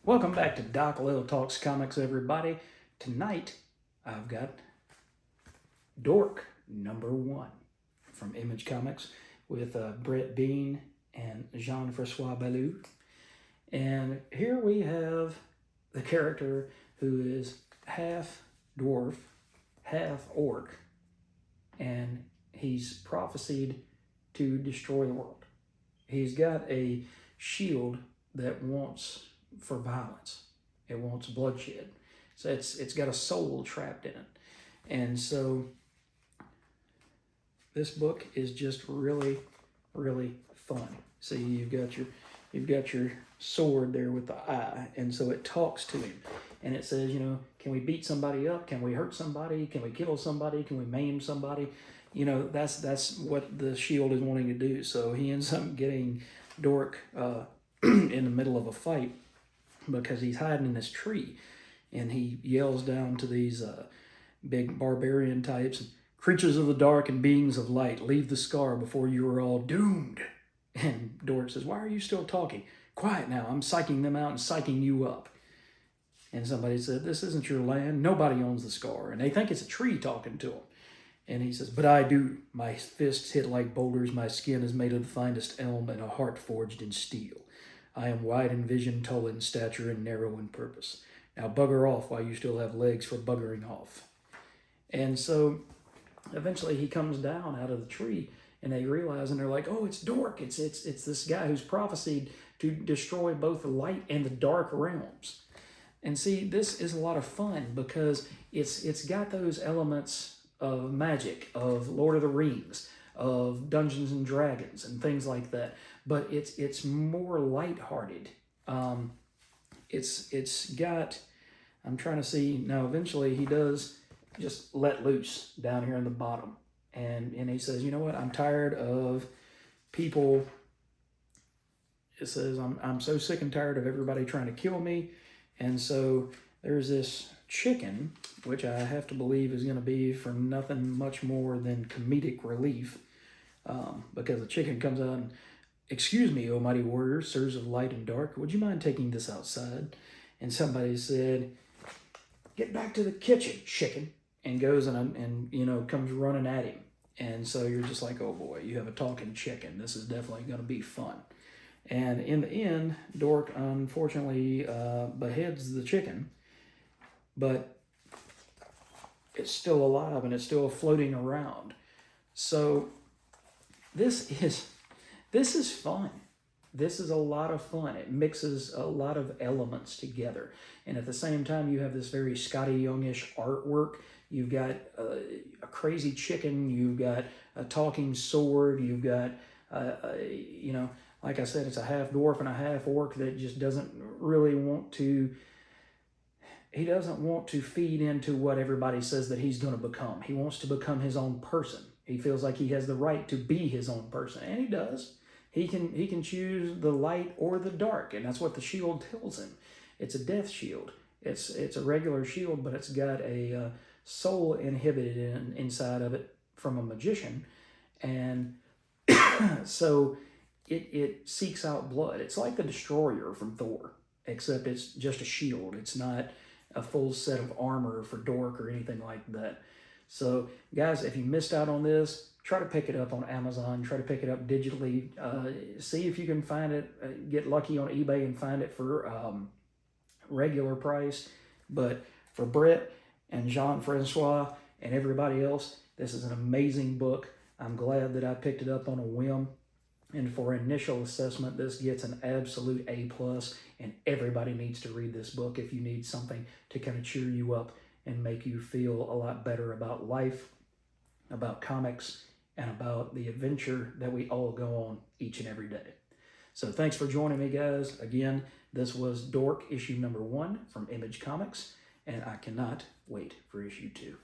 Welcome back to Doc Lil Talks Comics, everybody. Tonight, I've got Dork #1 from Image Comics with Brett Bean and Jean-Francois Beaulieu. And here we have the character who is half dwarf, half orc, and he's prophesied to destroy the world. He's got a shield that wants for violence. It wants bloodshed. So it's got a soul trapped in it. And so this book is just really, really fun. See, you've got your sword there with the eye, and so it talks to him. And it says, can we beat somebody up? Can we hurt somebody? Can we kill somebody? Can we maim somebody? That's what the shield is wanting to do. So he ends up getting Dork in the middle of a fight, because he's hiding in this tree, and he yells down to these big barbarian types, "Creatures of the dark and beings of light, leave the scar before you are all doomed." And Dork says, "Why are you still talking? Quiet now, I'm psyching them out and psyching you up." And somebody said, "This isn't your land, nobody owns the scar." And they think it's a tree talking to him. And he says, "But I do. My fists hit like boulders, my skin is made of the finest elm, and a heart forged in steel. I am wide in vision, tall in stature, and narrow in purpose. Now bugger off while you still have legs for buggering off." And so eventually he comes down out of the tree, and they realize, and they're like, "Oh, it's Dork. It's this guy who's prophesied to destroy both the light and the dark realms." And see, this is a lot of fun because it's got those elements of magic, of Lord of the Rings, of Dungeons and Dragons, and things like that. But it's more lighthearted. It's got, I'm trying to see now. Eventually, he does just let loose down here in the bottom, and he says, "You know what? I'm tired of people." It says, "I'm so sick and tired of everybody trying to kill me." And so there's this chicken, which I have to believe is going to be for nothing much more than comedic relief, because the chicken comes out and, "Excuse me, O mighty warrior, sirs of light and dark, would you mind taking this outside?" And somebody said, "Get back to the kitchen, chicken," and goes and comes running at him. And so you're just like, oh boy, you have a talking chicken. This is definitely going to be fun. And in the end, Dork unfortunately beheads the chicken, but it's still alive and it's still floating around. So this is fun. This is a lot of fun. It mixes a lot of elements together. And at the same time, you have this very Skottie Youngish artwork. You've got a crazy chicken. You've got a talking sword. You've got, like I said, it's a half dwarf and a half orc that just doesn't really want to, he doesn't want to feed into what everybody says that he's going to become. He wants to become his own person. He feels like he has the right to be his own person, and he does. He can choose the light or the dark, and that's what the shield tells him. It's a death shield. It's a regular shield, but it's got a soul inhibited inside of it from a magician, and so it seeks out blood. It's like the Destroyer from Thor, except it's just a shield. It's not a full set of armor for Dork or anything like that. So guys, if you missed out on this, try to pick it up on Amazon. Try to pick it up digitally. See if you can find it. Get lucky on eBay and find it for regular price. But for Brett and Jean-Francois and everybody else, this is an amazing book. I'm glad that I picked it up on a whim. And for initial assessment, this gets an absolute A+, and everybody needs to read this book if you need something to kind of cheer you up and make you feel a lot better about life, about comics, and about the adventure that we all go on each and every day. So thanks for joining me, guys. Again, this was Dork issue #1 from Image Comics, and I cannot wait for issue 2.